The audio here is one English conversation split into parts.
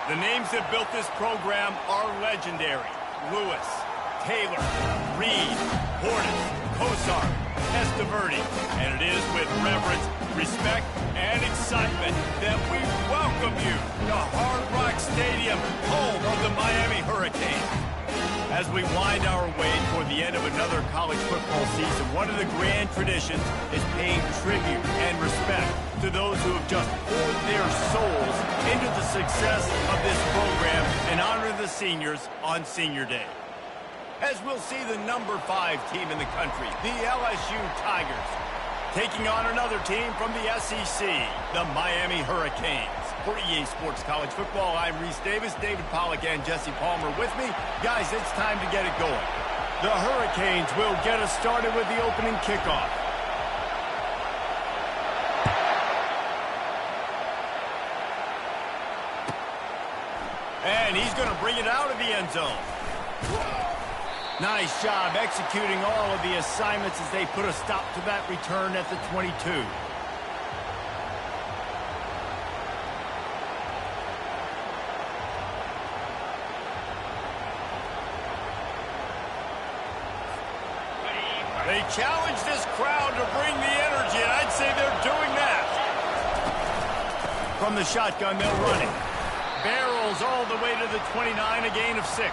The names that built this program are legendary. Lewis, Taylor, Reed, Hornets, Kosar, Testaverde. And it is with reverence, respect, and excitement that we welcome you to Hard Rock Stadium, home of the Miami Hurricanes. As we wind our way toward the end of another college football season, one of the grand traditions is paying tribute and respect to those who have just poured their souls into the success of this program and honor the seniors on Senior Day. As we'll see the number 5 team in the country, the LSU Tigers, taking on another team from the SEC, the Miami Hurricanes. For EA Sports College Football, I'm Reese Davis, David Pollack, and Jesse Palmer with me. Guys, it's time to get it going. The Hurricanes will get us started with the opening kickoff. And he's going to bring it out of the end zone. Nice job executing all of the assignments as they put a stop to that return at the 22. They challenge this crowd to bring the energy, and I'd say they're doing that. From the shotgun, they'll run it. Barrels all the way to the 29, a gain of 6.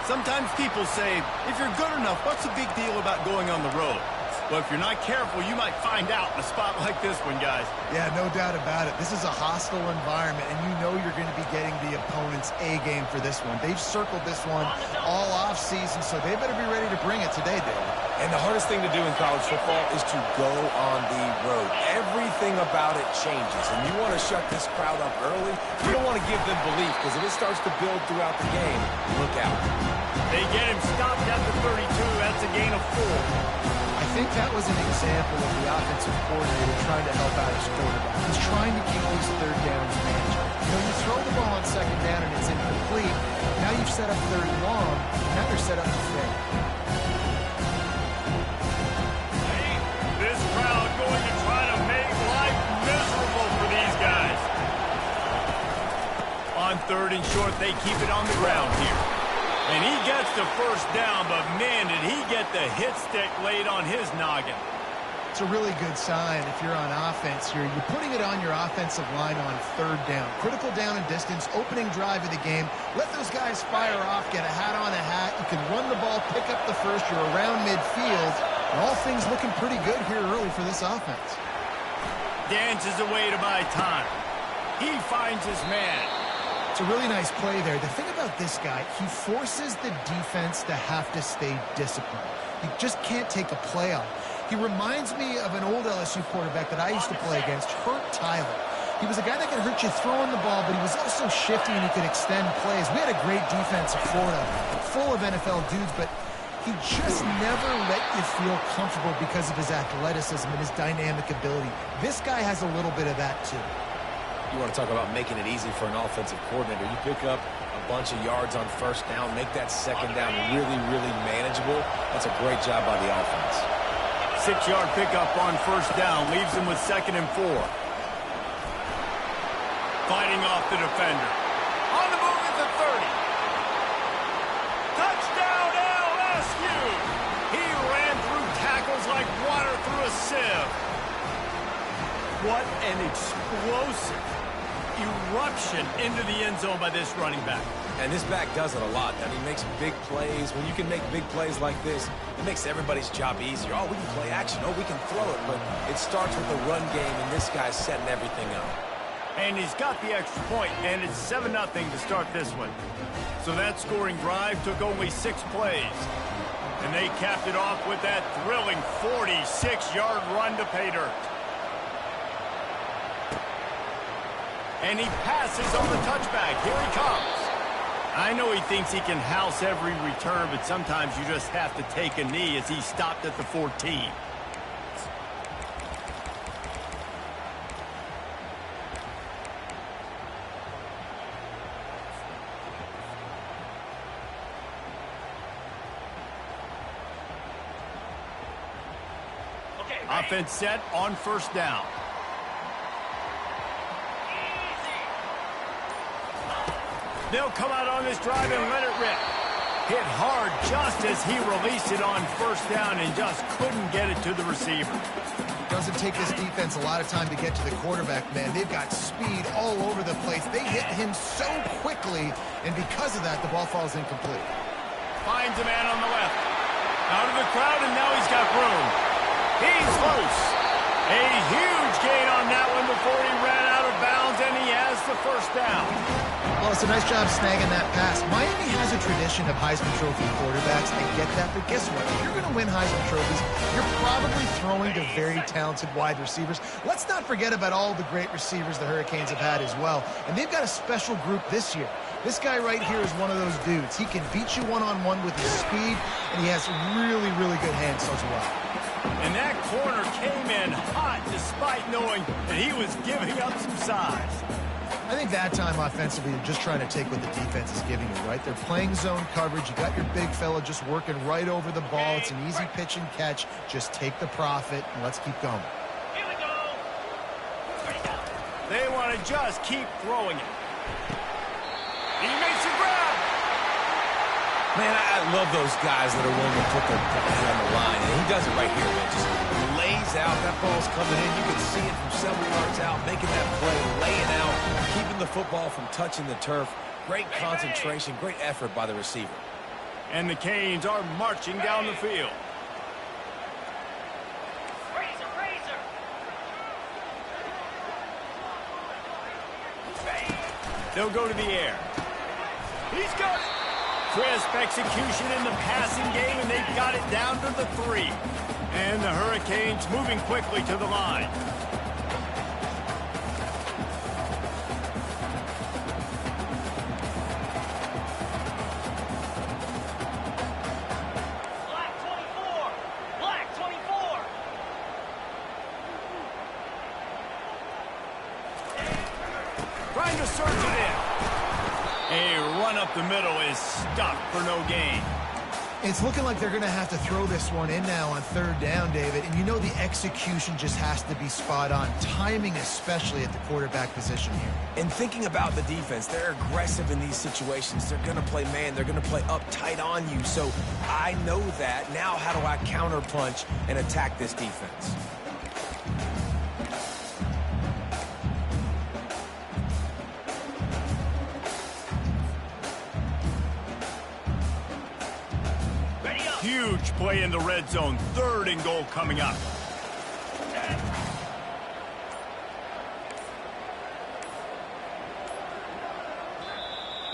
Sometimes people say, if you're good enough, what's the big deal about going on the road? Well, if you're not careful, you might find out in a spot like this one, guys. Yeah, no doubt about it. This is a hostile environment, and you know you're going to be getting the opponent's A game for this one. They've circled this one all off-season, so they better be ready to bring it today, David. And the hardest thing to do in college football is to go on the road. Everything about it changes, and you want to shut this crowd up early. You don't want to give them belief, because if it starts to build throughout the game, look out. They get him stopped at the 32. That's a gain of 4. I think that was an example of the offensive coordinator trying to help out his quarterback. He's trying to keep these third downs manageable. You know, you throw the ball on second down and it's incomplete. Now you've set up third and long. Now you're set up to fail. This crowd going to try to make life miserable for these guys. On 3rd and short, they keep it on the ground here. And he gets the first down, but man, did he get the hit stick laid on his noggin. It's a really good sign if you're on offense here. You're putting it on your offensive line on 3rd down. Critical down and distance, opening drive of the game. Let those guys fire off, get a hat on a hat. You can run the ball, pick up the first. You're around midfield. And all things looking pretty good here early for this offense. Dances away to buy time. He finds his man. It's a really nice play there. The thing about this guy, he forces the defense to have to stay disciplined. You just can't take a play off. He reminds me of an old LSU quarterback that I used to play against, Hurt Tyler. He was a guy that could hurt you throwing the ball, but he was also shifty and he could extend plays. We had a great defense at Florida, full of NFL dudes, but he just never let you feel comfortable because of his athleticism and his dynamic ability. This guy has a little bit of that too. You want to talk about making it easy for an offensive coordinator. You pick up a bunch of yards on 1st down, make that 2nd down really, really manageable. That's a great job by the offense. 6-yard pickup on 1st down, leaves him with 2nd and 4. Fighting off the defender. On the move at the 30. Touchdown LSU! He ran through tackles like water through a sieve. What an explosive eruption into the end zone by this running back. And this back does it a lot. I mean, makes big plays. When you can make big plays like this, it makes everybody's job easier. Oh, we can play action. Oh, we can throw it. But it starts with the run game, and this guy's setting everything up. And he's got the extra point, and it's 7-0 to start this one. So that scoring drive took only 6 plays. And they capped it off with that thrilling 46-yard run to pay dirt. And he passes on the touchback. Here he comes. I know he thinks he can house every return, but sometimes you just have to take a knee as he stopped at the 14. Offense set on 1st down. They'll come out on this drive and let it rip. Hit hard just as he released it on first down and just couldn't get it to the receiver. Doesn't take this defense a lot of time to get to the quarterback, man. They've got speed all over the place. They hit him so quickly, and because of that, the ball falls incomplete. Finds a man on the left. Out of the crowd, and now he's got room. He's loose. A huge gain on that one before he ran out of bounds, and he has the first down. Well, it's a nice job snagging that pass. Miami has a tradition of Heisman Trophy quarterbacks. I get that, but guess what? If you're going to win Heisman Trophies, you're probably throwing to very talented wide receivers. Let's not forget about all the great receivers the Hurricanes have had as well. And they've got a special group this year. This guy right here is one of those dudes. He can beat you one-on-one with his speed, and he has really, really good hands as well. And that corner came in hot despite knowing that he was giving up some size. I think that time offensively, you're just trying to take what the defense is giving you, right? They're playing zone coverage. You got your big fella just working right over the ball. It's an easy pitch and catch. Just take the profit, and let's keep going. Here we go. They want to just keep throwing it. He makes a grab. Man, I love those guys that are willing to put their body on the line. And he does it right here, man. Just lays out. That ball's coming in. You can see it from several yards out, making that play, laying out, keeping the football from touching the turf. Great concentration, great effort by the receiver. And the Canes are marching down the field. They'll go to the air. He's got it. Crisp execution in the passing game, and they've got it down to the 3. And the Hurricanes moving quickly to the line. Black 24. Black 24. Trying to surge it in. A run up the middle is stuck for no gain. It's looking like they're going to have to throw this one in now on third down, David. And you know the execution just has to be spot on. Timing especially at the quarterback position here. And thinking about the defense, they're aggressive in these situations. They're going to play man. They're going to play up tight on you. So I know that. Now how do I counterpunch and attack this defense? Huge play in the red zone. 3rd and goal coming up.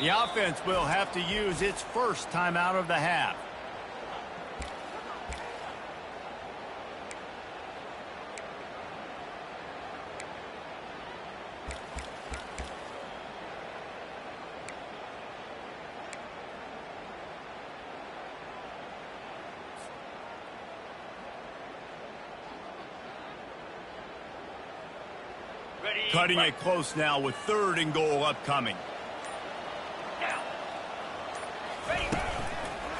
The offense will have to use its first timeout of the half. Cutting it close now with 3rd and goal upcoming.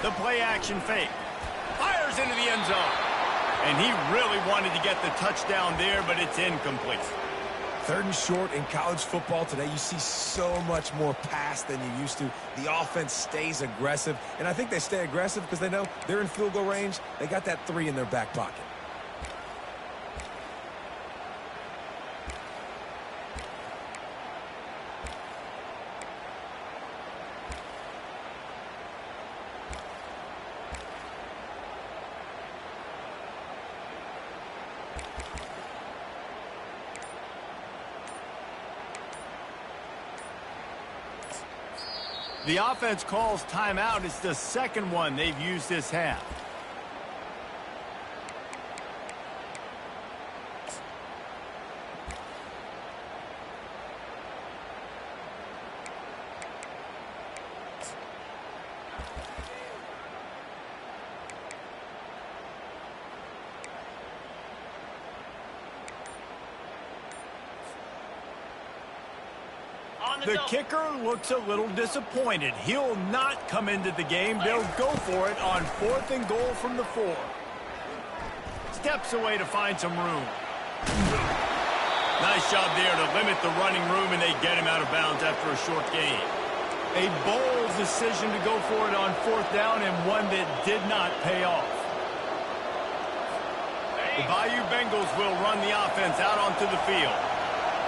The play action fake. Fires into the end zone. And he really wanted to get the touchdown there, but it's incomplete. 3rd and short in college football today. You see so much more pass than you used to. The offense stays aggressive. And I think they stay aggressive because they know they're in field goal range. They got that 3 in their back pocket. The offense calls timeout. It's the 2nd one they've used this half. The kicker looks a little disappointed. He'll not come into the game. They'll go for it on 4th and goal from the 4. Steps away to find some room. Nice job there to limit the running room, and they get him out of bounds after a short gain. A bold decision to go for it on 4th down, and one that did not pay off. The Bayou Bengals will run the offense out onto the field.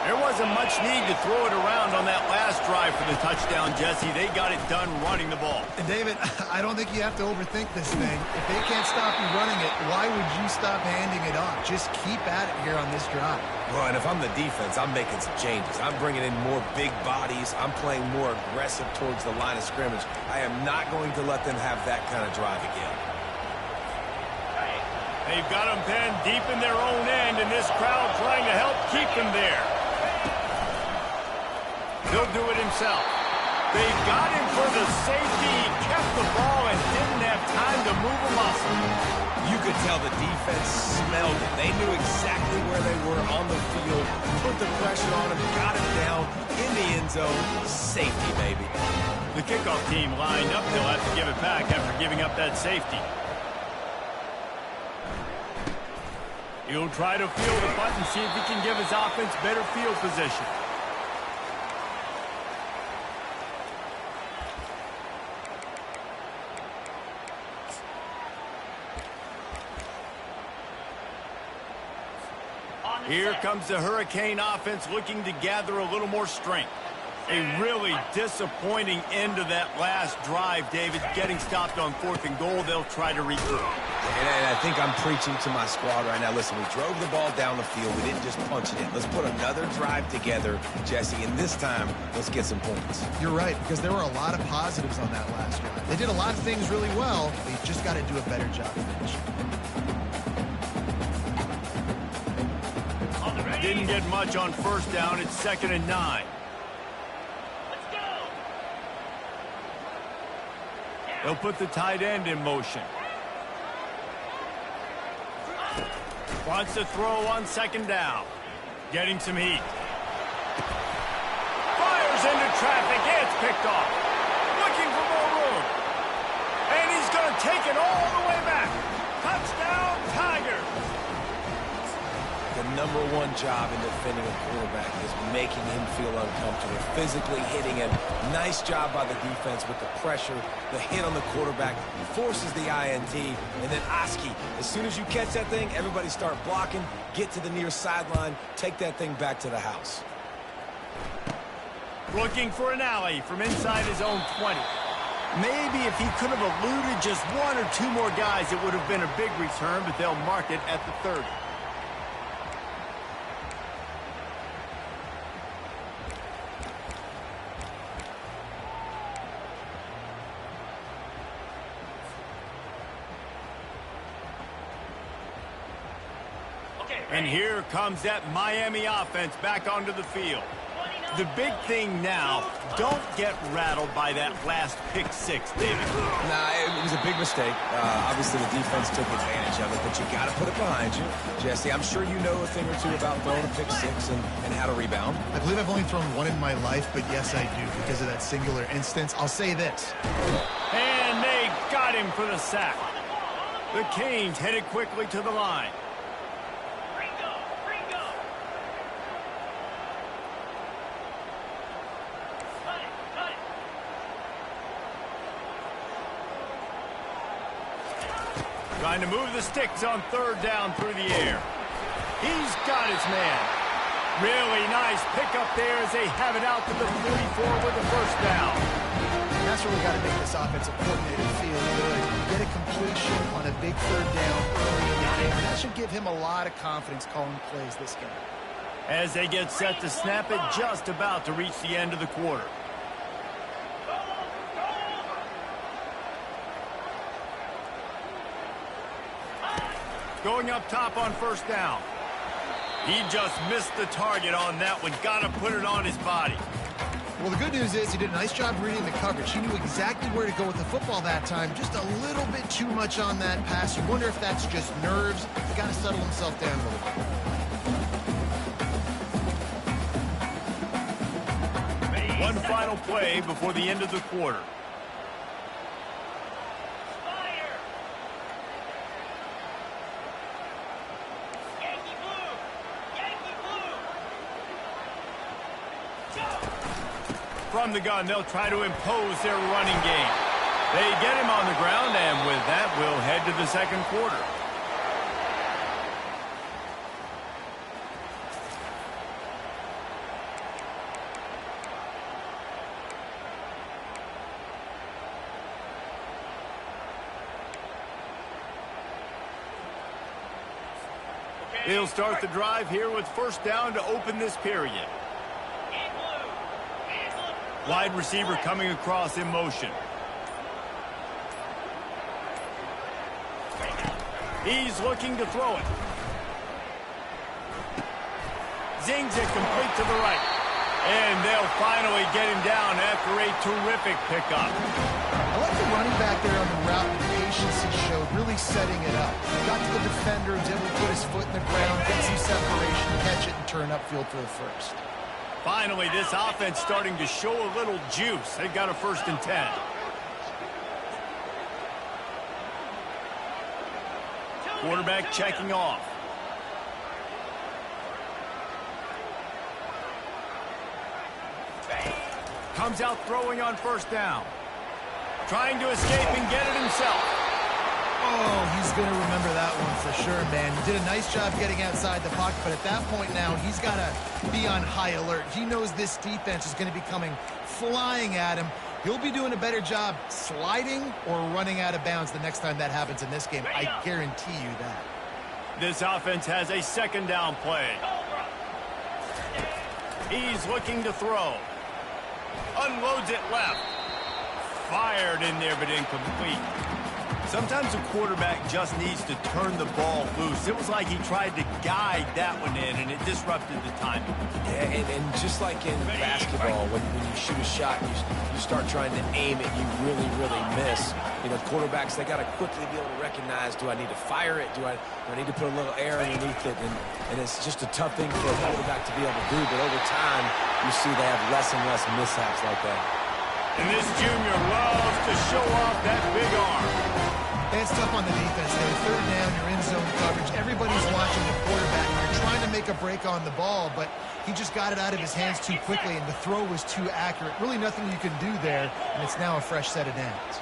There wasn't much need to throw it around on that last drive for the touchdown, Jesse. They got it done running the ball. And David, I don't think you have to overthink this thing. If they can't stop you running it, why would you stop handing it off? Just keep at it here on this drive. Well, and if I'm the defense, I'm making some changes. I'm bringing in more big bodies. I'm playing more aggressive towards the line of scrimmage. I am not going to let them have that kind of drive again. They've got them pinned deep in their own end, and this crowd trying to help keep them there. He'll do it himself. They've got him for the safety. He kept the ball and didn't have time to move a muscle. You could tell the defense smelled it. They knew exactly where they were on the field, put the pressure on him, got him down in the end zone. Safety, baby. The kickoff team lined up. They'll have to give it back after giving up that safety. He'll try to field the punt and see if he can give his offense better field position. Here comes the Hurricane offense looking to gather a little more strength. A really disappointing end to that last drive, David. Getting stopped on 4th and goal, they'll try to regroup. And I think I'm preaching to my squad right now. Listen, we drove the ball down the field. We didn't just punch it in. Let's put another drive together, Jesse, and this time, let's get some points. You're right, because there were a lot of positives on that last drive. They did a lot of things really well. They just got to do a better job finishing. Didn't get much on 1st down. It's 2nd and 9. Let's go. They'll put the tight end in motion. Wants to throw on 2nd down. Getting some heat. Fires into traffic. It's picked off. Looking for more room. And he's going to take it all the way back. Touchdown, Tigers. The number one job in defending a quarterback is making him feel uncomfortable, physically hitting him. Nice job by the defense with the pressure, the hit on the quarterback, forces the INT, and then Oski. As soon as you catch that thing, everybody start blocking, get to the near sideline, take that thing back to the house. Looking for an alley from inside his own 20. Maybe if he could have eluded just one or two more guys, it would have been a big return, but they'll mark it at the 30. And here comes that Miami offense back onto the field. The big thing now, don't get rattled by that last pick six, David. Nah, it was a big mistake. Obviously, the defense took advantage of it, but you got to put it behind you. Jesse, I'm sure you know a thing or two about throwing a pick six and how to rebound. I believe I've only thrown one in my life, but yes, I do, because of that singular instance. I'll say this. And they got him for the sack. The Canes headed quickly to the line. Trying to move the sticks on 3rd down through the air. He's got his man. Really nice pickup there as they have it out to the 34 with the 1st down. That's where we got to make this offensive coordinator feel good. Get a completion on a big 3rd down early in the game. And that should give him a lot of confidence calling plays this game. As they get set to snap it, just about to reach the end of the quarter. Going up top on 1st down. He just missed the target on that one. Got to put it on his body. Well, the good news is he did a nice job reading the coverage. He knew exactly where to go with the football that time. Just a little bit too much on that pass. You wonder if that's just nerves. He's got to settle himself down a little bit. One final play before the end of the quarter. From the gun, they'll try to impose their running game. They get him on the ground, and with that, we'll head to the second quarter. They'll start the drive here with first down to open this period. Wide receiver coming across in motion. He's looking to throw it. Zings it complete to the right. And they'll finally get him down after a terrific pickup. I like the running back there on the route and the patience he showed, really setting it up. Got to the defender, was able to put his foot in the ground, get some separation, catch it, and turn upfield for the first. Finally, this offense starting to show a little juice. They've got a 1st and 10. Quarterback checking off. Comes out throwing on first down. Trying to escape and get it himself. Oh, he's going to remember that one for sure, man. He did a nice job getting outside the pocket, but at that point now, he's got to be on high alert. He knows this defense is going to be coming flying at him. He'll be doing a better job sliding or running out of bounds the next time that happens in this game. I guarantee you that. This offense has a 2nd down play. He's looking to throw. Unloads it left. Fired in there, but incomplete. Sometimes a quarterback just needs to turn the ball loose. It was like he tried to guide that one in, and it disrupted the timing. Yeah, and just like in basketball, when you shoot a shot, you start trying to aim it, you really miss. You know, quarterbacks, they got to quickly be able to recognize, do I need to fire it? Do I need to put a little air underneath it? And it's just a tough thing for a quarterback to be able to do, but over time, you see they have less and less mishaps like that. And this junior loves to show off that big arm. It's tough on the defense there. 3rd down, you're in zone coverage. Everybody's watching the quarterback. You're trying to make a break on the ball, but he just got it out of his hands too quickly, and the throw was too accurate. Really nothing you can do there, and it's now a fresh set of downs.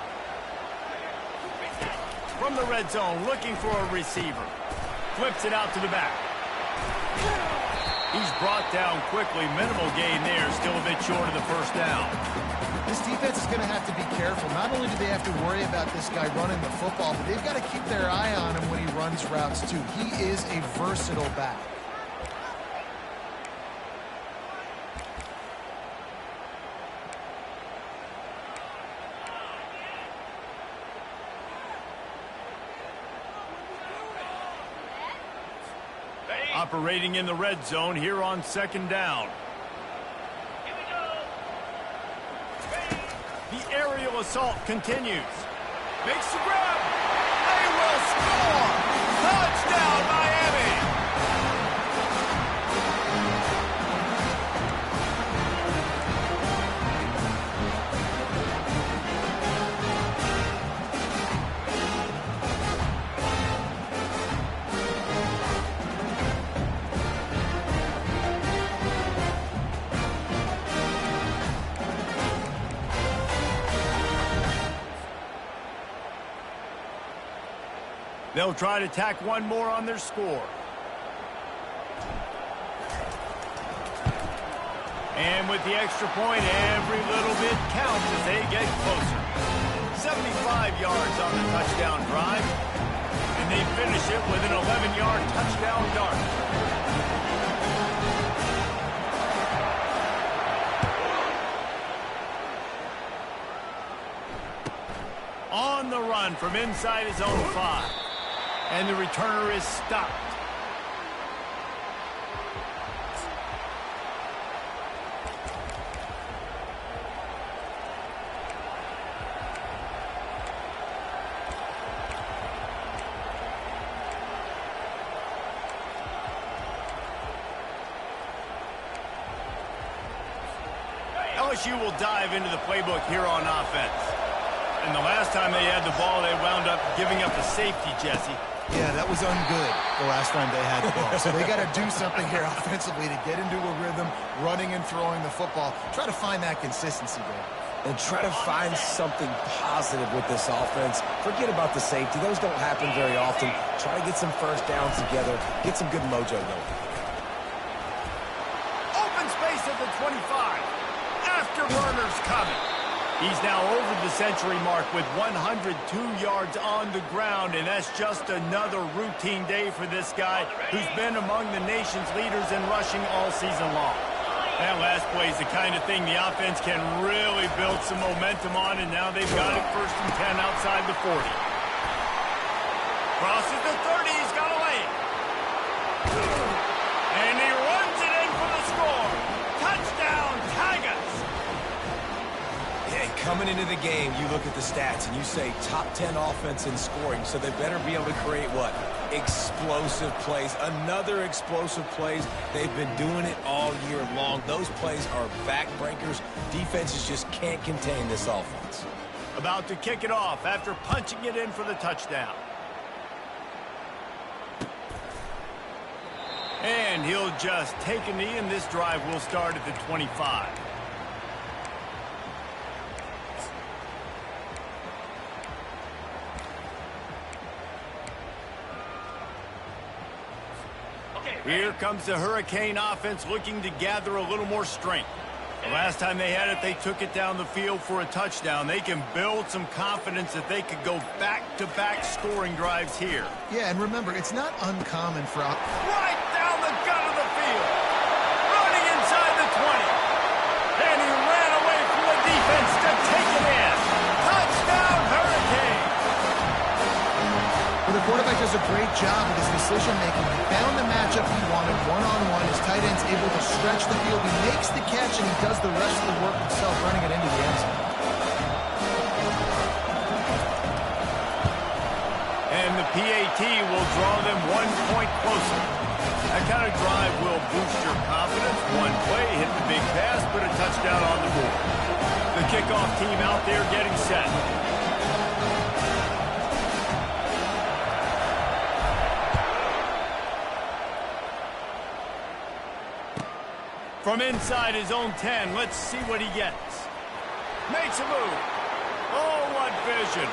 From the red zone, looking for a receiver. Flips it out to the back. He's brought down quickly. Minimal gain there, still a bit short of the 1st down. This defense is going to have to be careful. Not only do they have to worry about this guy running the football, but they've got to keep their eye on him when he runs routes, too. He is a versatile back. Operating in the red zone here on 2nd down. The aerial assault continues. Makes the grab. They will score. Touchdown, Miami. They'll try to tack one more on their score. And with the extra point, every little bit counts as they get closer. 75 yards on the touchdown drive. And they finish it with an 11-yard touchdown dart. On the run from inside his own 5. And the returner is stopped. LSU will dive into the playbook here on offense. And the last time they had the ball, they wound up giving up a safety, Jesse. Yeah, that was ungood the last time they had the ball. So they got to do something here offensively to get into a rhythm, running and throwing the football. Try to find that consistency there. And try to find something positive with this offense. Forget about the safety. Those don't happen very often. Try to get some first downs together. Get some good mojo going. Open space at the 25. Afterburners coming. He's now over the century mark with 102 yards on the ground, and that's just another routine day for this guy who's been among the nation's leaders in rushing all season long. That last play is the kind of thing the offense can really build some momentum on, and now they've got it 1st and 10 outside the 40. Crosses the 30, he's got a lane. And he runs it in for the score. Touchdown, Tigers! Yeah, coming into the game, you look at the stats and you say top 10 offense in scoring, so they better be able to create what? Explosive plays. Another explosive plays. They've been doing it all year long. Those plays are backbreakers. Defenses just can't contain this offense. About to kick it off after punching it in for the touchdown. And he'll just take a knee, and this drive will start at the 25. Here comes the Hurricane offense looking to gather a little more strength. The last time they had it, they took it down the field for a touchdown. They can build some confidence that they could go back-to-back scoring drives here. Yeah, and remember, it's not uncommon for... Right down the gut of the field. Running inside the 20. And he ran away from the defense to take it in. Touchdown, Hurricane. Well, the quarterback does a great job with his decision-making. He found the matchup he wanted one-on-one. His tight end's able to stretch the field. He makes the catch, and he does the rest of the work himself, running it into the end zone. And the PAT will draw them 1 point closer. That kind of drive will boost your confidence. One play, hit the big pass, put a touchdown on the board. The kickoff team out there getting set. From inside his own 10, let's see what he gets. Makes a move. Oh, what vision.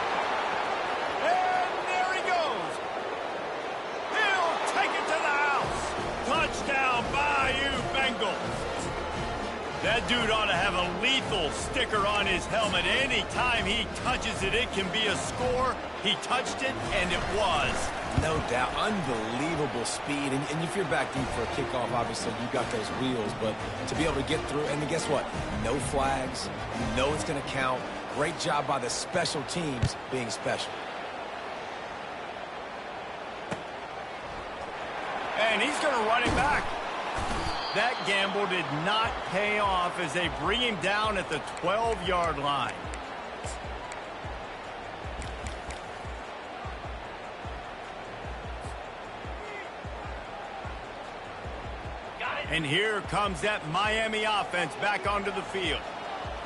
And there he goes. He'll take it to the house. Touchdown, Bayou Bengals. That dude ought to have a lethal sticker on his helmet. Anytime he touches it, it can be a score. He touched it, and it was. No doubt. Unbelievable speed. And if you're back deep for a kickoff, obviously you got those wheels. But to be able to get through, and then guess what? No flags. You know it's going to count. Great job by the special teams being special. And he's going to run it back. That gamble did not pay off as they bring him down at the 12-yard line. And here comes that Miami offense back onto the field.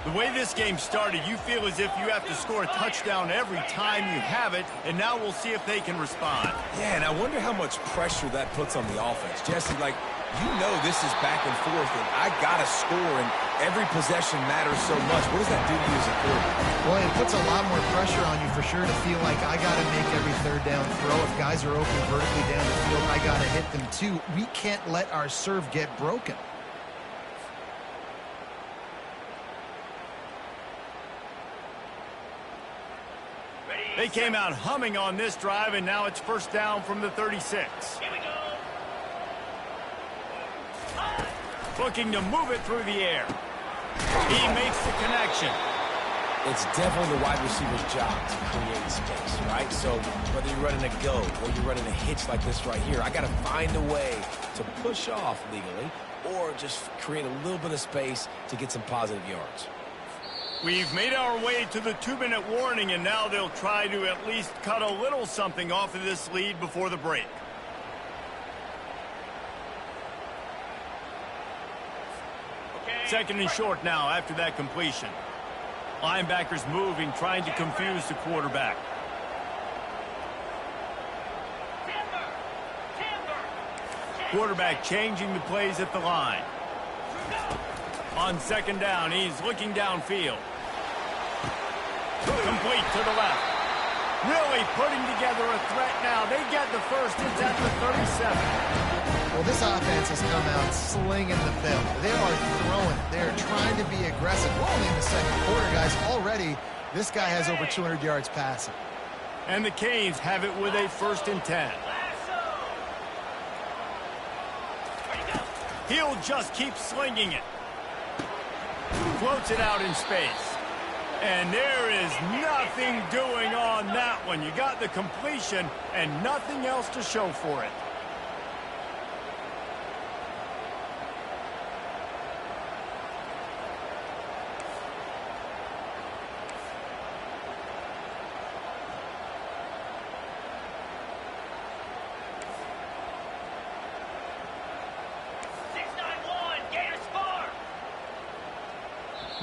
The way this game started, you feel as if you have to score a touchdown every time you have it, and now we'll see if they can respond. Yeah, and I wonder how much pressure that puts on the offense. Jesse, like, you know this is back and forth, and I got to score, and every possession matters so much. What does that do to you as a quarterback? Well, it puts a lot more pressure on you for sure to feel like I got to make every third down throw. If guys are open vertically down the field, I got to hit them too. We can't let our serve get broken. They came out humming on this drive, and now it's first down from the 36. Here we go. Looking to move it through the air. He makes the connection. It's definitely the wide receiver's job to create space, right? So whether you're running a go or you're running a hitch like this right here, I got to find a way to push off legally or just create a little bit of space to get some positive yards. We've made our way to the 2-minute warning, and now they'll try to at least cut a little something off of this lead before the break. Second and short now after that completion. Linebackers moving, trying to confuse the quarterback. Quarterback changing the plays at the line. On second down, he's looking downfield. Complete to the left. Really putting together a threat now. They get the first. It's at the 37. Well, this offense has come out slinging the bill. They are throwing. They are trying to be aggressive. We're only in the second quarter, guys. Already, this guy has over 200 yards passing. And the Canes have it with a 1st and 10. He'll just keep slinging it. Floats it out in space. And there is nothing doing on that one. You got the completion and nothing else to show for it.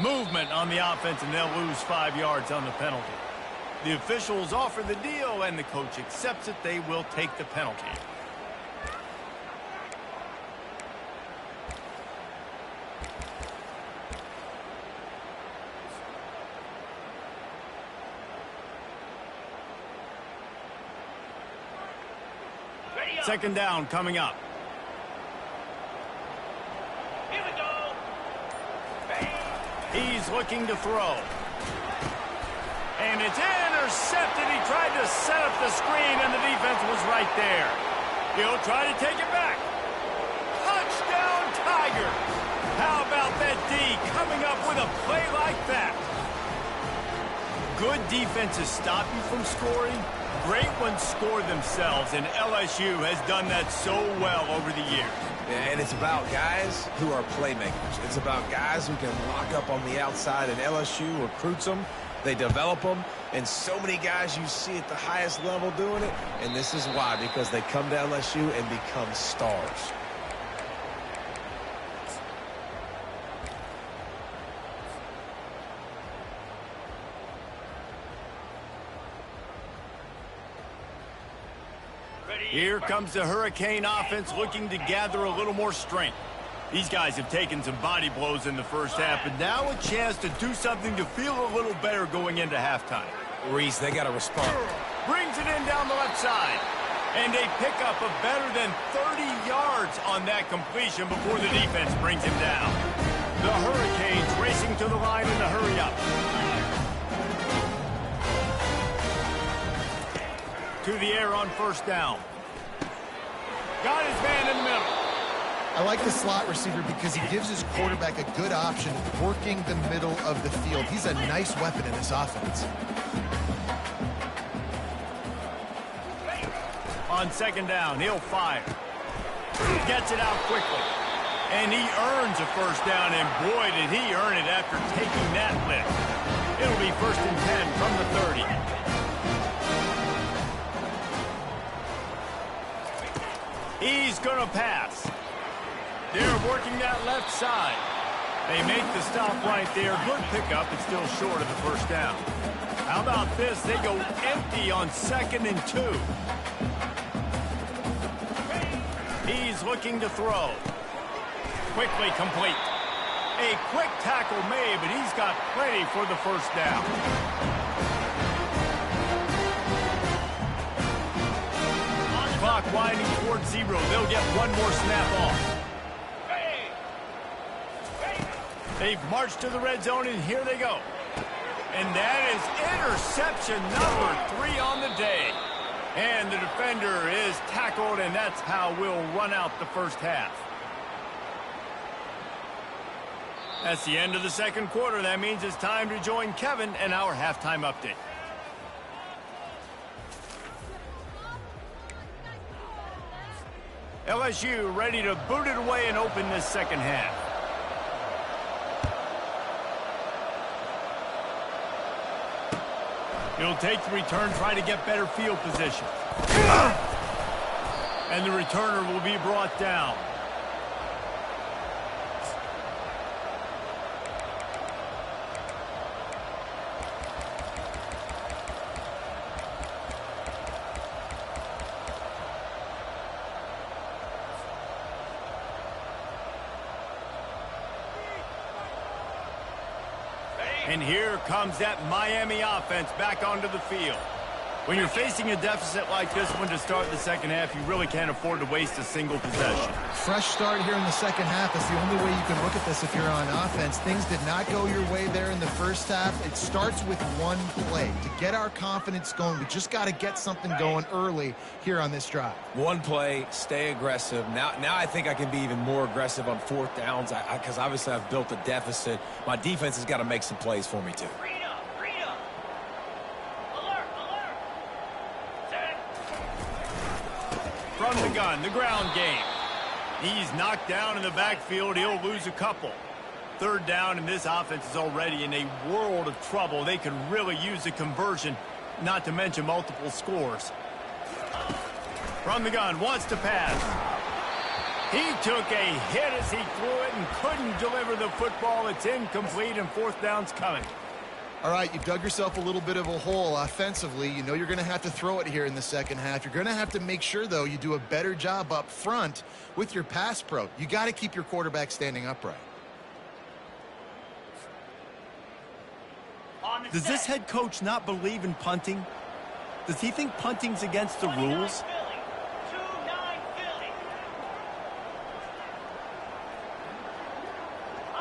Movement on the offense, and they'll lose 5 yards on the penalty. The officials offer the deal, and the coach accepts it. They will take the penalty. Second down coming up. He's looking to throw. And it's intercepted. He tried to set up the screen, and the defense was right there. He'll try to take it back. Touchdown, Tigers. How about that D coming up with a play like that? Good defenses stop you from scoring. Great ones score themselves, and LSU has done that so well over the years. And it's about guys who are playmakers. It's about guys who can lock up on the outside, and LSU recruits them. They develop them, and so many guys you see at the highest level doing it, and this is why, because they come to LSU and become stars. Here comes the Hurricane offense looking to gather a little more strength. These guys have taken some body blows in the first half, but now a chance to do something to feel a little better going into halftime. Reese, they got to respond. Brings it in down the left side. And they pick up a better than 30 yards on that completion before the defense brings him down. The Hurricanes racing to the line in a hurry up. To the air on first down. Got his man in the middle. I like the slot receiver because he gives his quarterback a good option working the middle of the field. He's a nice weapon in this offense. On second down, he'll fire. Gets it out quickly. And he earns a first down, and boy, did he earn it after taking that lift. It'll be 1st and 10 from the 30. He's going to pass. They're working that left side. They make the stop right there. Good pickup, but still short of the first down. How about this? They go empty on 2nd and 2. He's looking to throw. Quickly complete. A quick tackle made, but he's got plenty for the first down. Clock winding towards 0. They'll get one more snap off. They've marched to the red zone, and here they go. And that is interception number 3 on the day. And the defender is tackled, and that's how we'll run out the first half. That's the end of the second quarter. That means it's time to join Kevin and our halftime update. LSU ready to boot it away and open this second half. He'll take the return, try to get better field position. And the returner will be brought down. And here comes that Miami offense back onto the field. When you're facing a deficit like this one to start the second half, you really can't afford to waste a single possession. Fresh start here in the second half. That's the only way you can look at this if you're on offense. Things did not go your way there in the first half. It starts with one play. To get our confidence going, we just got to get something going early here on this drive. One play, stay aggressive. Now I think I can be even more aggressive on fourth downs because obviously I've built a deficit. My defense has got to make some plays for me too. From the gun, the ground game. He's knocked down in the backfield. He'll lose a couple. Third down, and this offense is already in a world of trouble. They could really use a conversion, not to mention multiple scores. From the gun, wants to pass. He took a hit as he threw it and couldn't deliver the football. It's incomplete, and fourth down's coming. All right, you dug yourself a little bit of a hole offensively. You know you're going to have to throw it here in the second half. You're going to have to make sure, though, you do a better job up front with your pass pro. You got to keep your quarterback standing upright. Does this head coach not believe in punting? Does he think punting's against the rules?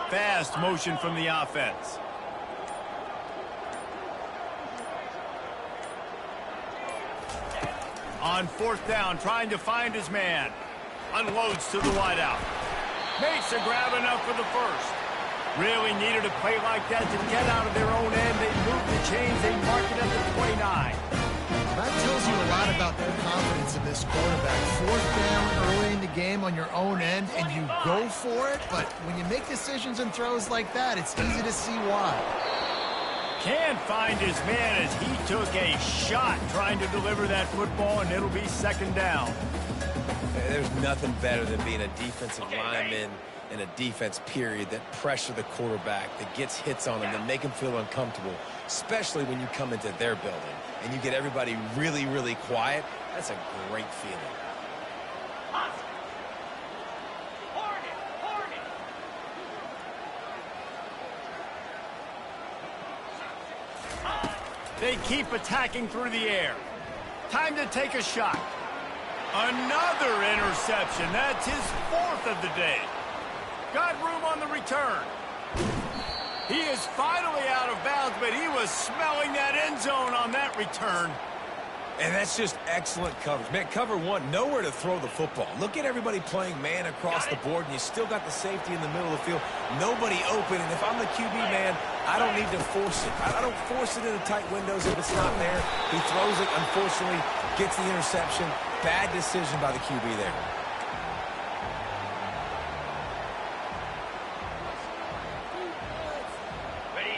Fast motion from the offense. On fourth down, trying to find his man. Unloads to the wideout. Makes a grab enough for the first. Really needed a play like that to get out of their own end. They moved the chains. They mark it at the 29. That tells you a lot about their confidence in this quarterback. Fourth down early in the game on your own end, and you go for it. But when you make decisions and throws like that, it's easy to see why. Can't find his man as he took a shot trying to deliver that football, and it'll be second down. There's nothing better than being a defensive lineman in a defense period that pressure the quarterback, that gets hits on him, that make him feel uncomfortable, especially when you come into their building and you get everybody really, really quiet. That's a great feeling. They keep attacking through the air. Time to take a shot. Another interception. That's his fourth of the day. Got room on the return. He is finally out of bounds, but he was smelling that end zone on that return. And that's just excellent coverage. Man, cover one, nowhere to throw the football. Look at everybody playing man across the board, and you still got the safety in the middle of the field. Nobody open, and if I'm the QB, man, I don't need to force it. I don't force it into tight windows if it's not there. He throws it, unfortunately, gets the interception. Bad decision by the QB there.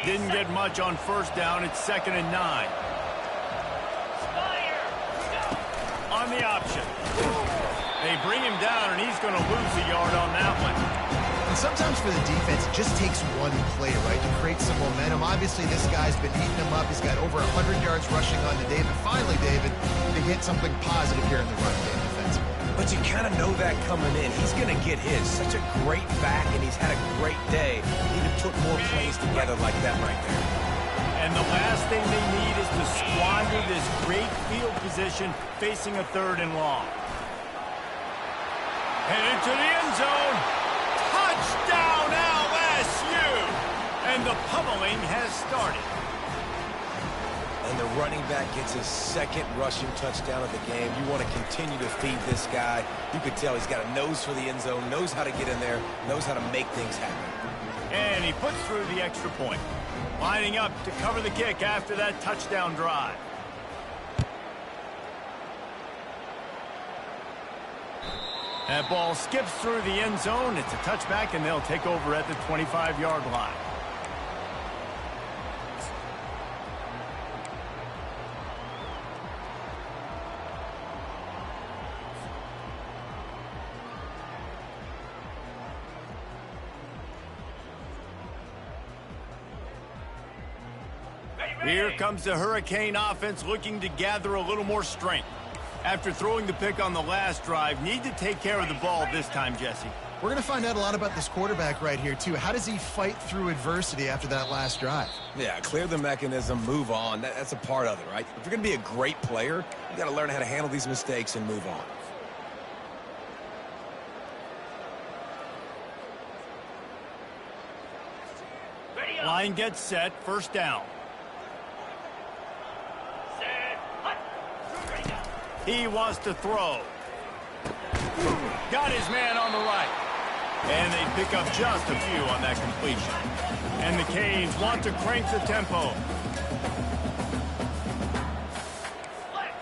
Didn't get much on first down. It's 2nd and 9. On the option. They bring him down, and he's going to lose a yard on that one. And sometimes for the defense, it just takes one play, right, to create some momentum. Obviously, this guy's been eating them up. He's got over 100 yards rushing on the day. But finally, David, they hit something positive here in the run game defensively. But you kind of know that coming in. He's going to get his. Such a great back, and he's had a great day. Need to put more plays together like that right there. And the last thing they need is to squander this great field position facing a 3rd and long. Headed to the end zone. Touchdown LSU! And the pummeling has started. And the running back gets his 2nd rushing touchdown of the game. You want to continue to feed this guy. You could tell he's got a nose for the end zone, knows how to get in there, knows how to make things happen. And he puts through the extra point. Lining up to cover the kick after that touchdown drive. That ball skips through the end zone. It's a touchback, and they'll take over at the 25-yard line. Here comes the Hurricane offense looking to gather a little more strength. After throwing the pick on the last drive, need to take care of the ball this time, Jesse. We're going to find out a lot about this quarterback right here, too. How does he fight through adversity after that last drive? Yeah, clear the mechanism, move on. That's a part of it, right? If you're going to be a great player, you got to learn how to handle these mistakes and move on. Line gets set, first down. Set. Hut. Ready now. He wants to throw. Got his man on the right. And they pick up just a few on that completion. And the Canes want to crank the tempo. Flex.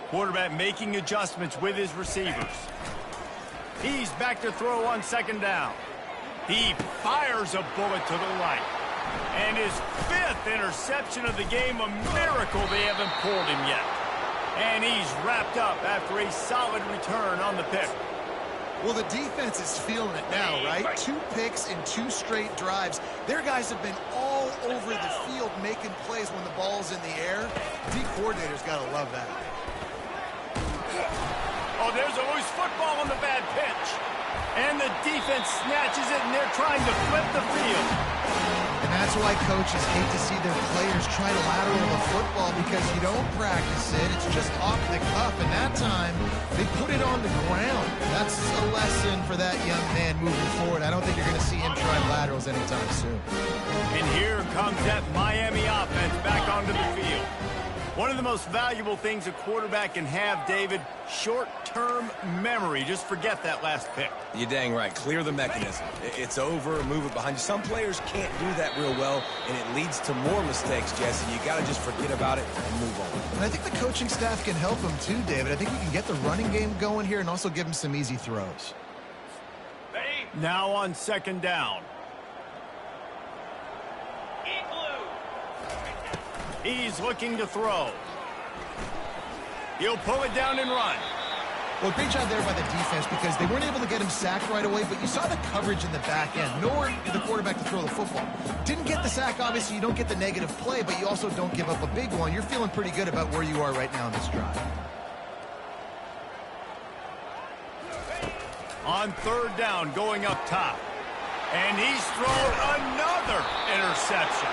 Quarterback making adjustments with his receivers. He's back to throw on second down. He fires a bullet to the right. And his 5th interception of the game, a miracle they haven't pulled him yet. And he's wrapped up after a solid return on the pick. Well, the defense is feeling it now, right? 2 picks in 2 straight drives. Their guys have been all over the field making plays when the ball's in the air. D coordinator's got to love that. Oh, there's a loose football on the bad pitch. And the defense snatches it, and they're trying to flip the field. And that's why coaches hate to see their players try to lateral the football because you don't practice it. It's just off the cuff. And that time, they put it on the ground. That's a lesson for that young man moving forward. I don't think you're going to see him try laterals anytime soon. And here comes that Miami offense back onto the field. One of the most valuable things a quarterback can have, David, short-term memory. Just forget that last pick. You're dang right. Clear the mechanism. It's over, move it behind you. Some players can't do that real well, and it leads to more mistakes, Jesse. You got to just forget about it and move on. And I think the coaching staff can help him too, David. I think we can get the running game going here and also give him some easy throws. Ready. Now on second down. He's looking to throw. He'll pull it down and run. Well, great job there by the defense because they weren't able to get him sacked right away, but you saw the coverage in the back end. Nowhere for the quarterback to throw the football. Didn't get the sack, obviously. You don't get the negative play, but you also don't give up a big one. You're feeling pretty good about where you are right now in this drive. On third down, going up top. And he's thrown another interception.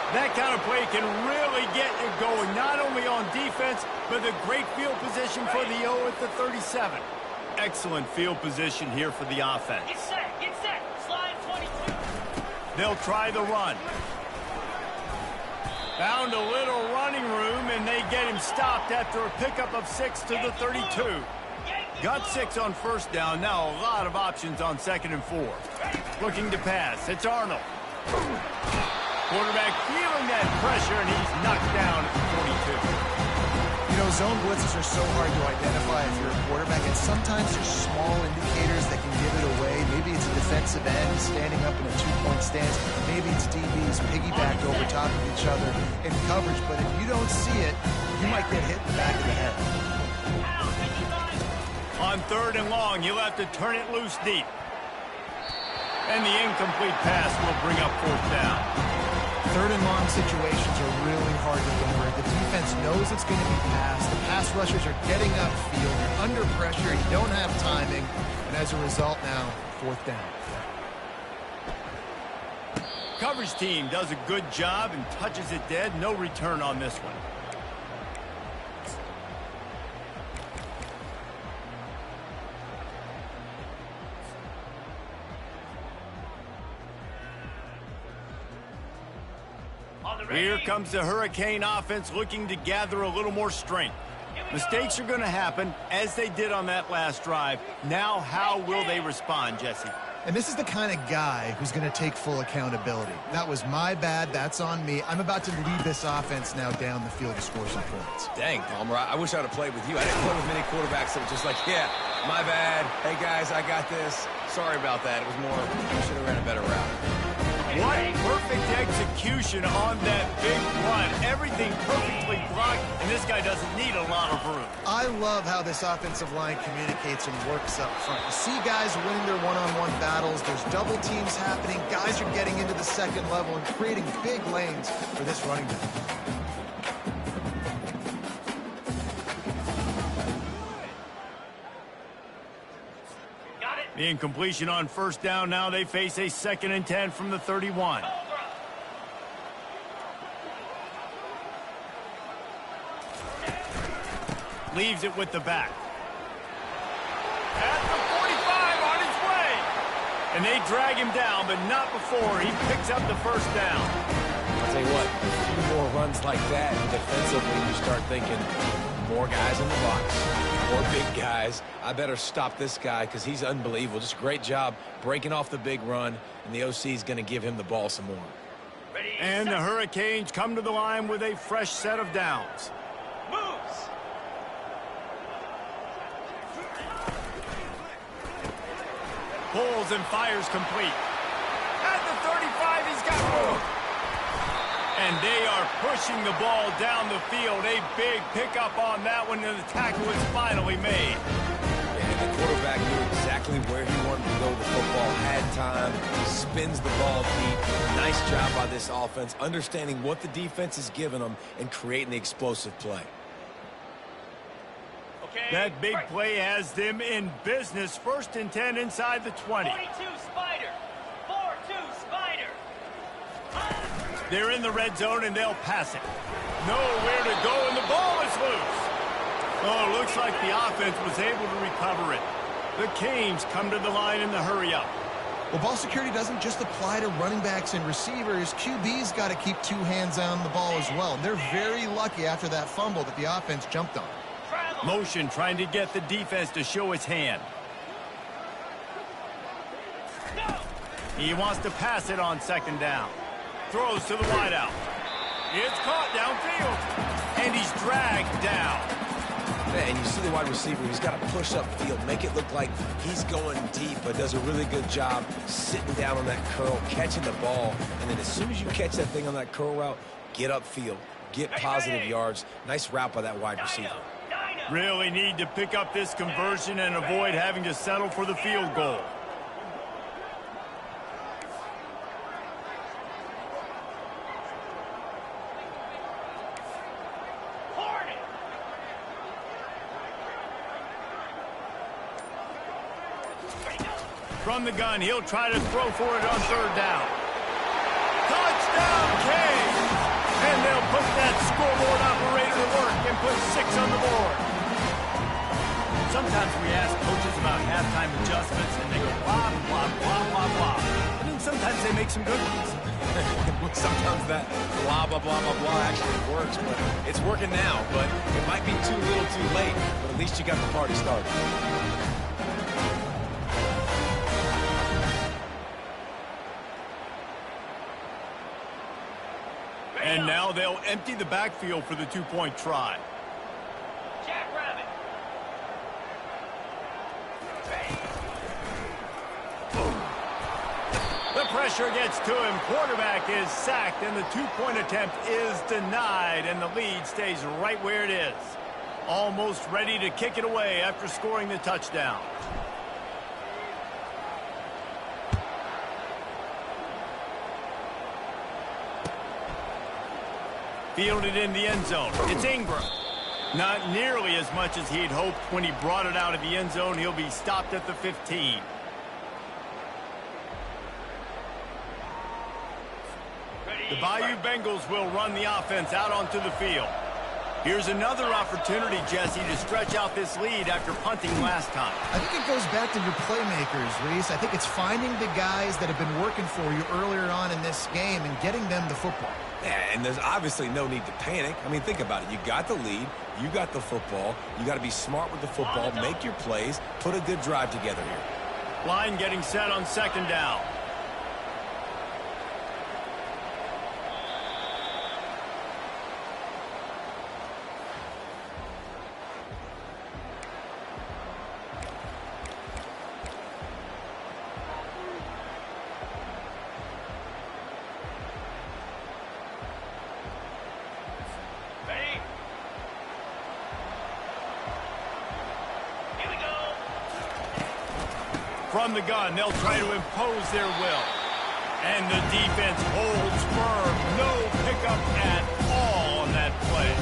That kind of play can really get you going, not only on defense, but the great field position for the O at the 37. Excellent field position here for the offense. Get set. Slide 22. They'll try the run. Found a little running room, and they get him stopped after a pickup of 6 to the 32. Got 6 on first down. Now a lot of options on second and 4. Looking to pass. It's Arnold. Quarterback feeling that pressure, and he's knocked down at the 42. You know, zone blitzes are so hard to identify if you're a quarterback, and sometimes there's small indicators that can give it away. Maybe it's a defensive end standing up in a 2-point stance. Maybe it's DBs piggybacked over top of each other in coverage, but if you don't see it, you might get hit in the back of the head. On third and long, you'll have to turn it loose deep. And the incomplete pass will bring up fourth down. Third and long situations are really hard to convert. The defense knows it's going to be passed. The pass rushers are getting upfield. You're under pressure. You don't have timing. And as a result now, fourth down. Coverage team does a good job and touches it dead. No return on this one. Here comes the Hurricane offense looking to gather a little more strength. Mistakes are going to happen, as they did on that last drive. Now, how will they respond, Jesse? And this is the kind of guy who's going to take full accountability. That was my bad. That's on me. I'm about to lead this offense now down the field to score some points. Dang, Palmer, I wish I'd have played with you. I didn't play with many quarterbacks that were just like, yeah, my bad. Hey, guys, I got this. Sorry about that. It was more, I should have ran a better route. What perfect execution on that big run. Everything perfectly blocked, and this guy doesn't need a lot of room. I love how this offensive line communicates and works up front. You see guys winning their one-on-one battles. There's double teams happening. Guys are getting into the second level and creating big lanes for this running back. The incompletion on first down. Now they face a 2nd and 10 from the 31. Leaves it with the back. At the 45 on his way. And they drag him down, but not before he picks up the first down. I'll tell you what, a few more runs like that, defensively you start thinking, more guys in the box, more big guys. I better stop this guy because he's unbelievable. Just a great job breaking off the big run, and the OC is going to give him the ball some more. And the Hurricanes come to the line with a fresh set of downs. Moves. Pulls and fires complete. At the 35, he's got room. And they are pushing the ball down the field. A big pickup on that one, and the tackle is finally made. And the quarterback knew exactly where he wanted to go with the football, had time, spins the ball deep. Nice job by this offense, understanding what the defense is giving them and creating the explosive play. Okay. That big play has them in business. 1st and 10 inside the 20. 42 Spider. 4-2 Spider. They're in the red zone, and they'll pass it. Nowhere to go, and the ball is loose. Oh, looks like the offense was able to recover it. The Canes come to the line in the hurry-up. Well, ball security doesn't just apply to running backs and receivers. QB's got to keep 2 hands on the ball as well. And they're very lucky after that fumble that the offense jumped on. Motion trying to get the defense to show its hand. He wants to pass it on 2nd down. Throws to the wideout. It's caught downfield. And he's dragged down. And you see the wide receiver, he's got to push upfield, make it look like he's going deep, but does a really good job sitting down on that curl, catching the ball, and then as soon as you catch that thing on that curl route, get upfield, get positive yards. Nice route by that wide receiver. Really need to pick up this conversion and avoid having to settle for the field goal. From the gun, he'll try to throw for it on 3rd down. Touchdown, Canes! And they'll put that scoreboard operator to work and put 6 on the board. Sometimes we ask coaches about halftime adjustments, and they go blah, blah, blah, blah, blah. And then sometimes they make some good ones. Sometimes that blah, blah, blah, blah, blah actually works, but it's working now. But it might be too little too late, but at least you got the party started. And now they'll empty the backfield for the 2-point try. Jackrabbit. The pressure gets to him. Quarterback is sacked, and the 2-point attempt is denied, and the lead stays right where it is. Almost ready to kick it away after scoring the touchdown. Fielded in the end zone. It's Ingram. Not nearly as much as he'd hoped when he brought it out of the end zone. He'll be stopped at the 15. The Bayou Bengals will run the offense out onto the field. Here's another opportunity, Jesse, to stretch out this lead after punting last time. I think it goes back to your playmakers, Reese. I think it's finding the guys that have been working for you earlier on in this game and getting them the football. Yeah, and there's obviously no need to panic. I mean, think about it. You got the lead. You got the football. You got to be smart with the football, make your plays, put a good drive together here. Line getting set on 2nd down. From the gun, they'll try to impose their will. And the defense holds firm. No pickup at all on that play.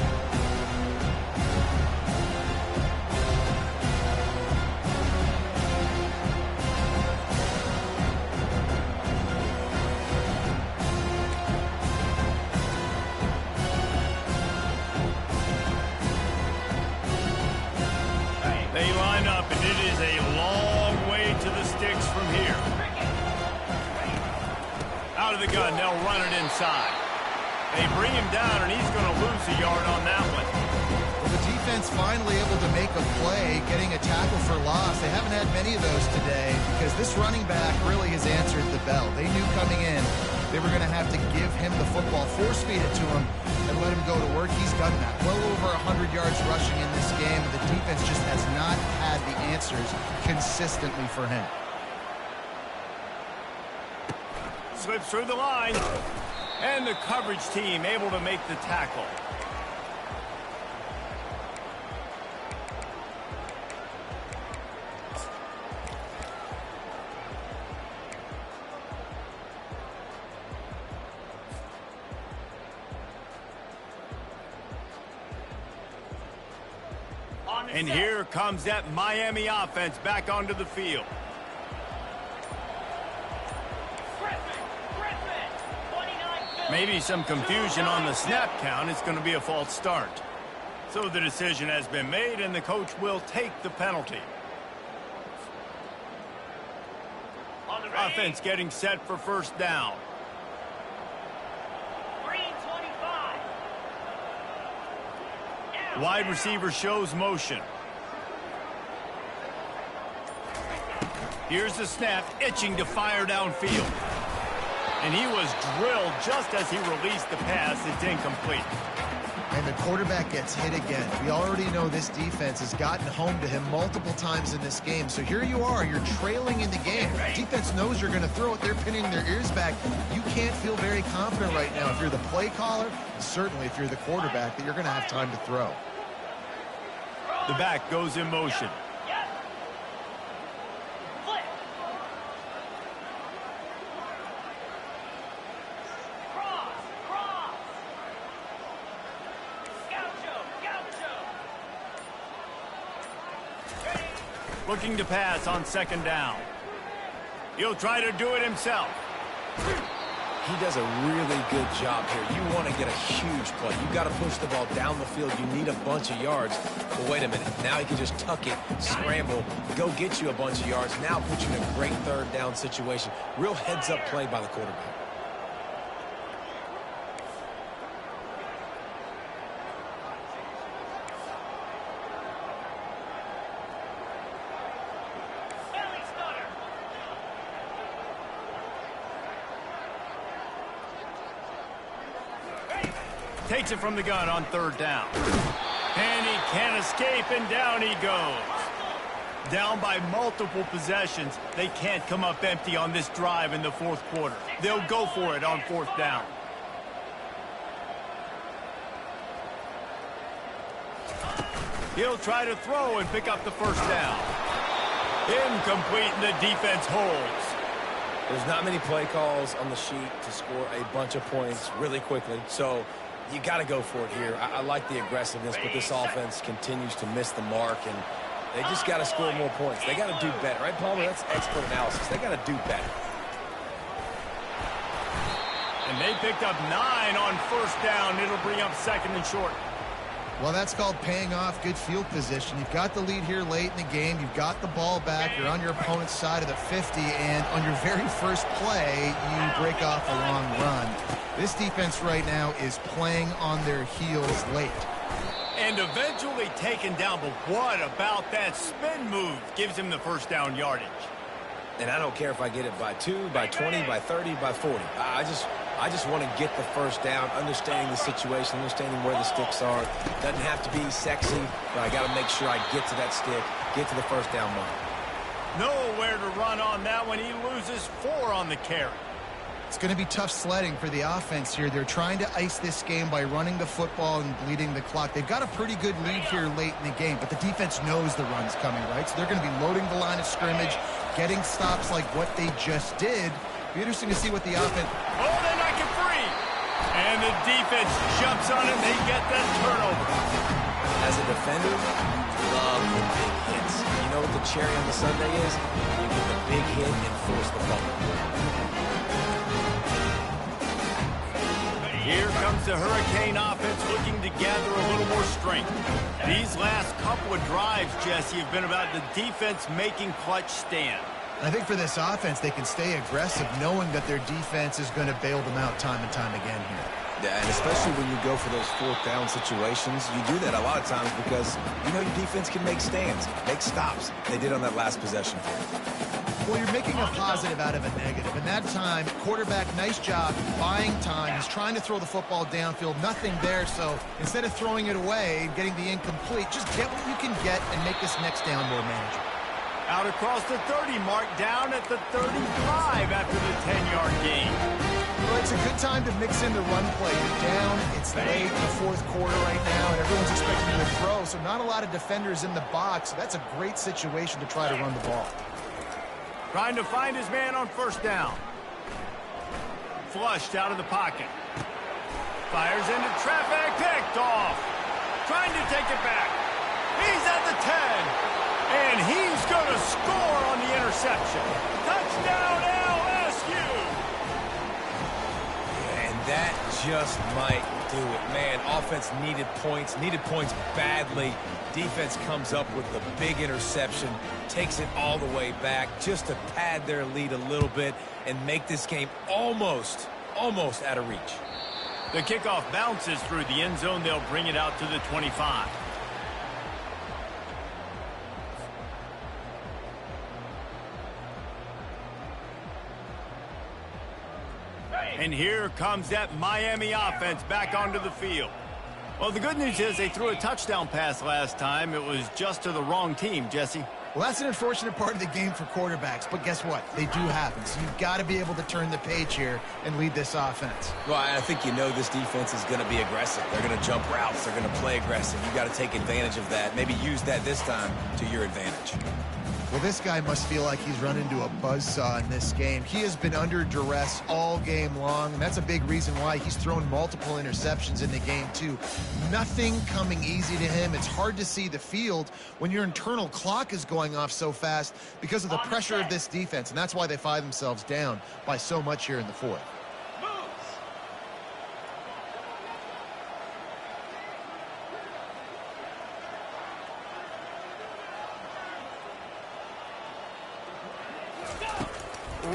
They line up, and it is a long way to the sticks from here. Out of the gun, they'll run it inside. They bring him down, and he's going to lose a yard on that one. Well, the defense finally able to make a play, getting a tackle for loss. They haven't had many of those today because this running back really has answered the bell. They knew coming in they were going to have to give him the football, force-feed it to him, and let him go to work. He's done that. Well over 100 yards rushing in this game, and the defense just has not had the answers consistently for him. Slips through the line, and the coverage team able to make the tackle. And here comes that Miami offense back onto the field. Maybe some confusion on the snap count. It's going to be a false start. So the decision has been made, and the coach will take the penalty. Offense getting set for first down. Wide receiver shows motion. Here's the snap, itching to fire downfield. And he was drilled just as he released the pass. It's incomplete. And the quarterback gets hit again. We already know this defense has gotten home to him multiple times in this game. So here you are, you're trailing in the game. The defense knows you're going to throw it. They're pinning their ears back. You can't feel very confident right now if you're the play caller, and certainly if you're the quarterback, that you're going to have time to throw. The back goes in motion. Looking to pass on second down. He'll try to do it himself. He does a really good job here. You want to get a huge play. You got to push the ball down the field. You need a bunch of yards. But wait a minute. Now he can just tuck it, scramble, go get you a bunch of yards. Now put you in a great third down situation. Real heads-up play by the quarterback. Takes it from the gun on third down. And he can't escape, and down he goes. Down by multiple possessions. They can't come up empty on this drive in the fourth quarter. They'll go for it on fourth down. He'll try to throw and pick up the first down. Incomplete, and the defense holds. There's not many play calls on the sheet to score a bunch of points really quickly, so you got to go for it here. I like the aggressiveness, but this offense continues to miss the mark, and they just got to score more points. They got to do better, right, Palmer? That's expert analysis. They got to do better. And they picked up 9 on first down. It'll bring up second and short. Well, that's called paying off good field position. You've got the lead here late in the game. You've got the ball back. You're on your opponent's side of the 50, and on your very first play, you break off a long run. This defense right now is playing on their heels late. And eventually taken down, but what about that spin move? Gives him the first down yardage. And I don't care if I get it by 2, by 20, by 30, by 40. I just want to get the first down, understanding the situation, understanding where the sticks are. Doesn't have to be sexy, but I got to make sure I get to that stick, get to the first down mark. Nowhere to run on that one. He loses 4 on the carry. It's going to be tough sledding for the offense here. They're trying to ice this game by running the football and bleeding the clock. They've got a pretty good lead here late in the game, but the defense knows the run's coming, right? So they're going to be loading the line of scrimmage, getting stops like what they just did. Be interesting to see what the offense... Oh, they knock it free! And the defense jumps on it. They get that turnover. As a defender, you love the big hits. You know what the cherry on the sundae is? You get the big hit and force the fumble. Here comes the Hurricane offense looking to gather a little more strength. These last couple of drives, Jesse, have been about the defense making clutch stand. I think for this offense, they can stay aggressive knowing that their defense is going to bail them out time and time again here. Yeah, and especially when you go for those fourth down situations, you do that a lot of times because you know your defense can make stands, make stops. They did on that last possession. Well, you're making a positive out of a negative. And that time, quarterback, nice job buying time. He's trying to throw the football downfield. Nothing there, so instead of throwing it away and getting the incomplete, just get what you can get and make this next down more manageable. Out across the 30 mark, down at the 35 after the 10-yard gain. Well, it's a good time to mix in the run play. You're down, it's late in the fourth quarter right now, and everyone's expecting you to throw, so not a lot of defenders in the box. So that's a great situation to try to run the ball. Trying to find his man on first down. Flushed out of the pocket. Fires into traffic, picked off. Trying to take it back. He's at the 10. And he's going to score on the interception. Touchdown, LSU! And that just might do it. Man, offense needed points badly. Defense comes up with the big interception, takes it all the way back just to pad their lead a little bit and make this game almost out of reach. The kickoff bounces through the end zone. They'll bring it out to the 25. And here comes that Miami offense back onto the field. Well, the good news is they threw a touchdown pass last time. It was just to the wrong team, Jesse. Well, that's an unfortunate part of the game for quarterbacks, but guess what? They do happen, so you've got to be able to turn the page here and lead this offense. Well, I think you know this defense is going to be aggressive. They're going to jump routes. They're going to play aggressive. You've got to take advantage of that. Maybe use that this time to your advantage. Well, this guy must feel like he's run into a buzzsaw in this game. He has been under duress all game long, and that's a big reason why he's thrown multiple interceptions in the game, too. Nothing coming easy to him. It's hard to see the field when your internal clock is going off so fast because of the pressure of this defense, and that's why they find themselves down by so much here in the fourth.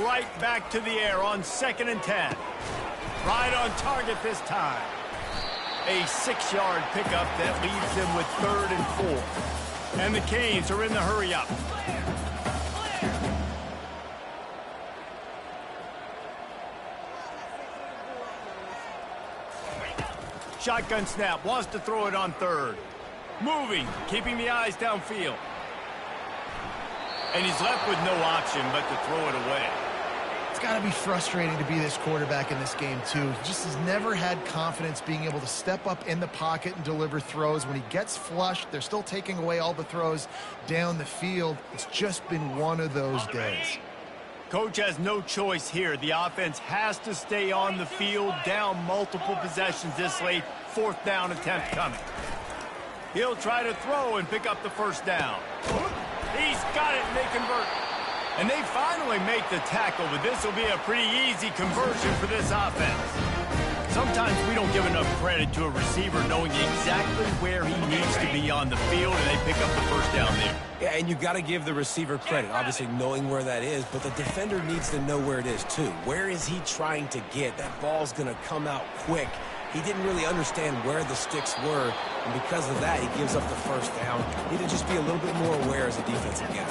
Right back to the air on 2nd and 10. Right on target this time. A 6-yard pickup that leaves them with 3rd and 4. And the Canes are in the hurry-up. Shotgun snap, wants to throw it on 3rd. Moving, keeping the eyes downfield. And he's left with no option but to throw it away. It's got to be frustrating to be this quarterback in this game, too. He just has never had confidence being able to step up in the pocket and deliver throws. When he gets flushed, they're still taking away all the throws down the field. It's just been one of those days. Coach has no choice here. The offense has to stay on the field, down multiple possessions this late. 4th down attempt coming. He'll try to throw and pick up the first down. He's got it, and they convert. And they finally make the tackle, but this will be a pretty easy conversion for this offense. Sometimes we don't give enough credit to a receiver knowing exactly where he needs to be on the field, and they pick up the first down there. Yeah, and you got to give the receiver credit, obviously knowing where that is, but the defender needs to know where it is too. Where is he trying to get? That ball's going to come out quick. He didn't really understand where the sticks were, and because of that, he gives up the first down. He need to just be a little bit more aware as a defensive guy.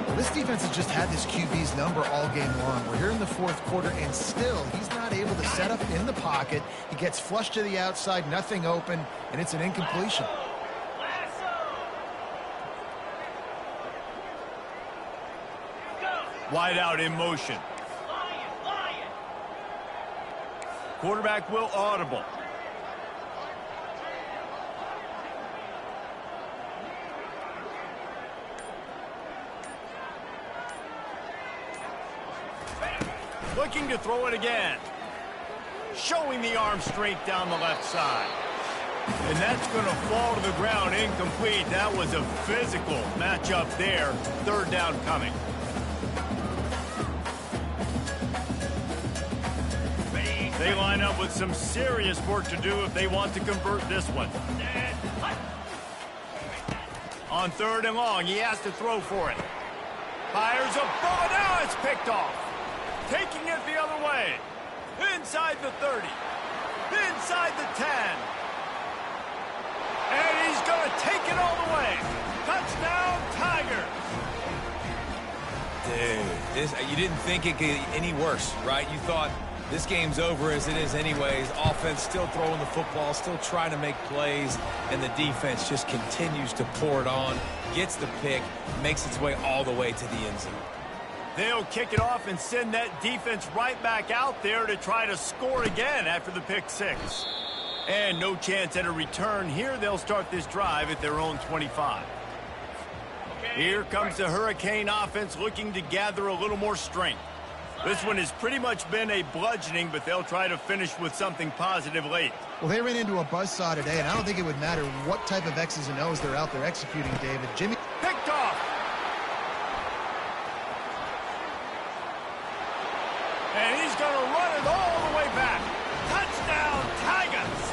Well, this defense has just had this QB's number all game long. We're here in the fourth quarter, and still, he's not able to set up in the pocket. He gets flushed to the outside, nothing open, and it's an incompletion. Wide out in motion. quarterback will audible. Looking to throw it again. Showing the arm strength down the left side. And that's going to fall to the ground incomplete. That was a physical matchup there. Third down coming. They line up with some serious work to do if they want to convert this one. On third and long, he has to throw for it. Fires a ball. Now it's picked off. Taking it the other way. Inside the 30. Inside the 10. And he's going to take it all the way. Touchdown, Tigers. Dude, you didn't think it could get any worse, right? You thought this game's over as it is anyways. Offense still throwing the football, still trying to make plays, and the defense just continues to pour it on, gets the pick, makes its way all the way to the end zone. They'll kick it off and send that defense right back out there to try to score again after the pick six. And no chance at a return here. They'll start this drive at their own 25. Here comes the Hurricane offense looking to gather a little more strength. This one has pretty much been a bludgeoning, but they'll try to finish with something positive late. Well, they ran into a buzzsaw today, and I don't think it would matter what type of X's and O's they're out there executing, David. Jimmy picked off. And he's going to run it all the way back. Touchdown, Tigers.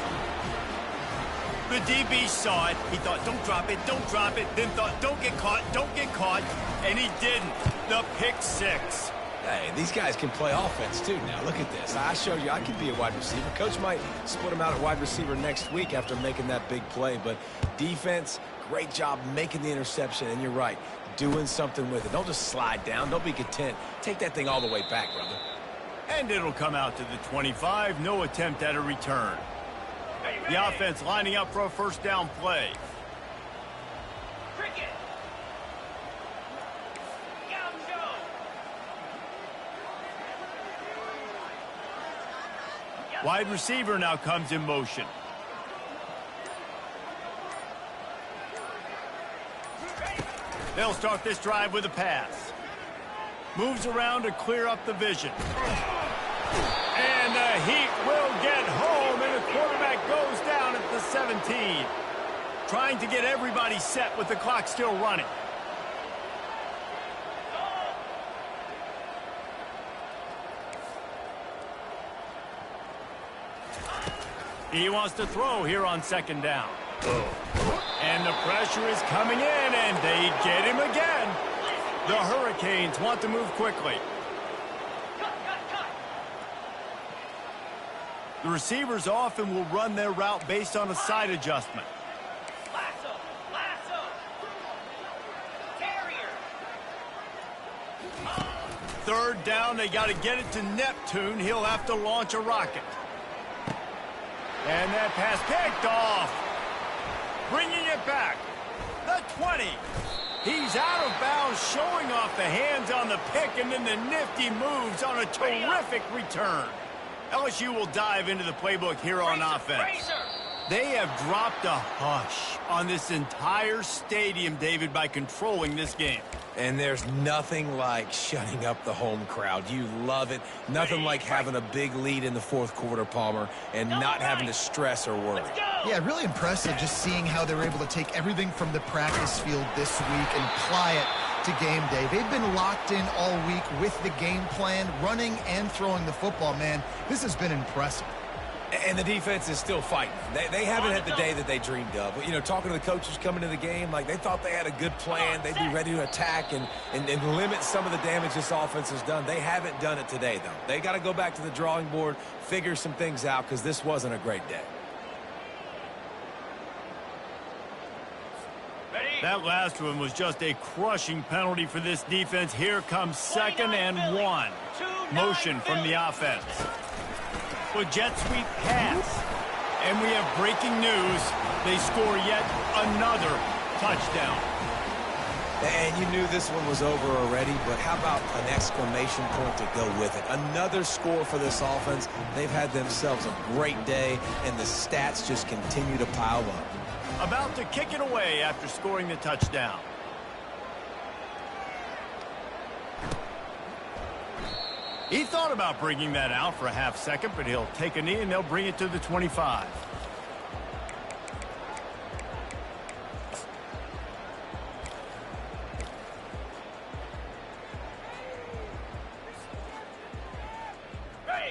The DB saw it. He thought, don't drop it, don't drop it. Then thought, don't get caught. And he didn't. The pick six. Hey, these guys can play offense, too, now. Look at this. I showed you I could be a wide receiver. Coach might split him out at wide receiver next week after making that big play. But defense, great job making the interception. And you're right, doing something with it. Don't just slide down. Don't be content. Take that thing all the way back, brother. And it'll come out to the 25. No attempt at a return. The offense lining up for a first down play. Cricket. Wide receiver now comes in motion. They'll start this drive with a pass. Moves around to clear up the vision. And the Heat will get home, and the quarterback goes down at the 17. Trying to get everybody set with the clock still running. He wants to throw here on second down. And the pressure is coming in, and they get him again. The Hurricanes want to move quickly. The receivers often will run their route based on a side adjustment. Lasso. Carrier. Third down, they got to get it to Neptune. He'll have to launch a rocket. And that pass picked off. Bringing it back. The 20. He's out of bounds, showing off the hands on the pick, and then the nifty moves on a terrific return. LSU will dive into the playbook here on offense. They have dropped a hush on this entire stadium, David, by controlling this game. And there's nothing like shutting up the home crowd. You love it. Nothing like having a big lead in the fourth quarter, Palmer, and not having to stress or worry. Yeah, really impressive just seeing how they were able to take everything from the practice field this week and apply it to game day. They've been locked in all week with the game plan, running and throwing the football, man. This has been impressive. And the defense is still fighting. They haven't had the day that they dreamed of. You know, talking to the coaches coming to the game, like they thought they had a good plan. They'd be ready to attack and limit some of the damage this offense has done. They haven't done it today, though. They got to go back to the drawing board, figure some things out, because this wasn't a great day. That last one was just a crushing penalty for this defense. Here comes 2nd and 1. Motion from the offense. A jet sweep pass. And we have breaking news. They score yet another touchdown. And you knew this one was over already, but how about an exclamation point to go with it? Another score for this offense. They've had themselves a great day, and the stats just continue to pile up. About to kick it away after scoring the touchdown. He thought about bringing that out for a half second, but he'll take a knee and they'll bring it to the 25.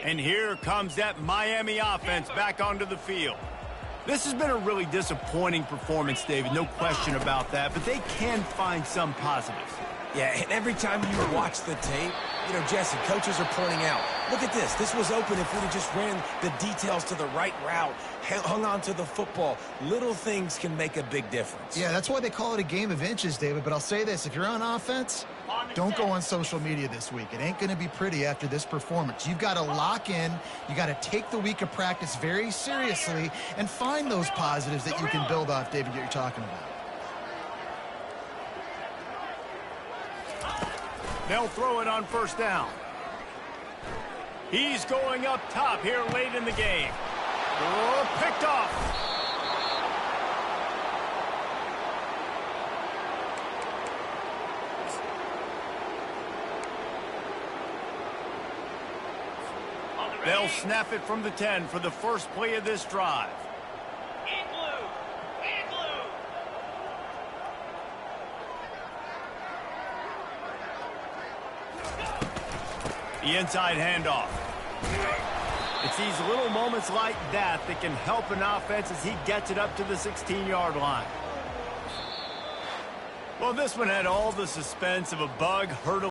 And here comes that Miami offense back onto the field. This has been a really disappointing performance, David, no question about that, but they can find some positives. Yeah, and every time you watch the tape, you know, Jesse, coaches are pointing out, look at this. This was open if we'd have just ran the details to the right route, hung on to the football. Little things can make a big difference. Yeah, that's why they call it a game of inches, David. But I'll say this, if you're on offense, don't go on social media this week. It ain't going to be pretty after this performance. You've got to lock in. You got to take the week of practice very seriously and find those positives that you can build off, David, that you're talking about. They'll throw it on first down. He's going up top here late in the game. Oh, picked off. They'll snap it from the 10 for the first play of this drive. The inside handoff. It's these little moments like that that can help an offense as he gets it up to the 16-yard line. Well, this one had all the suspense of a bug hurdle.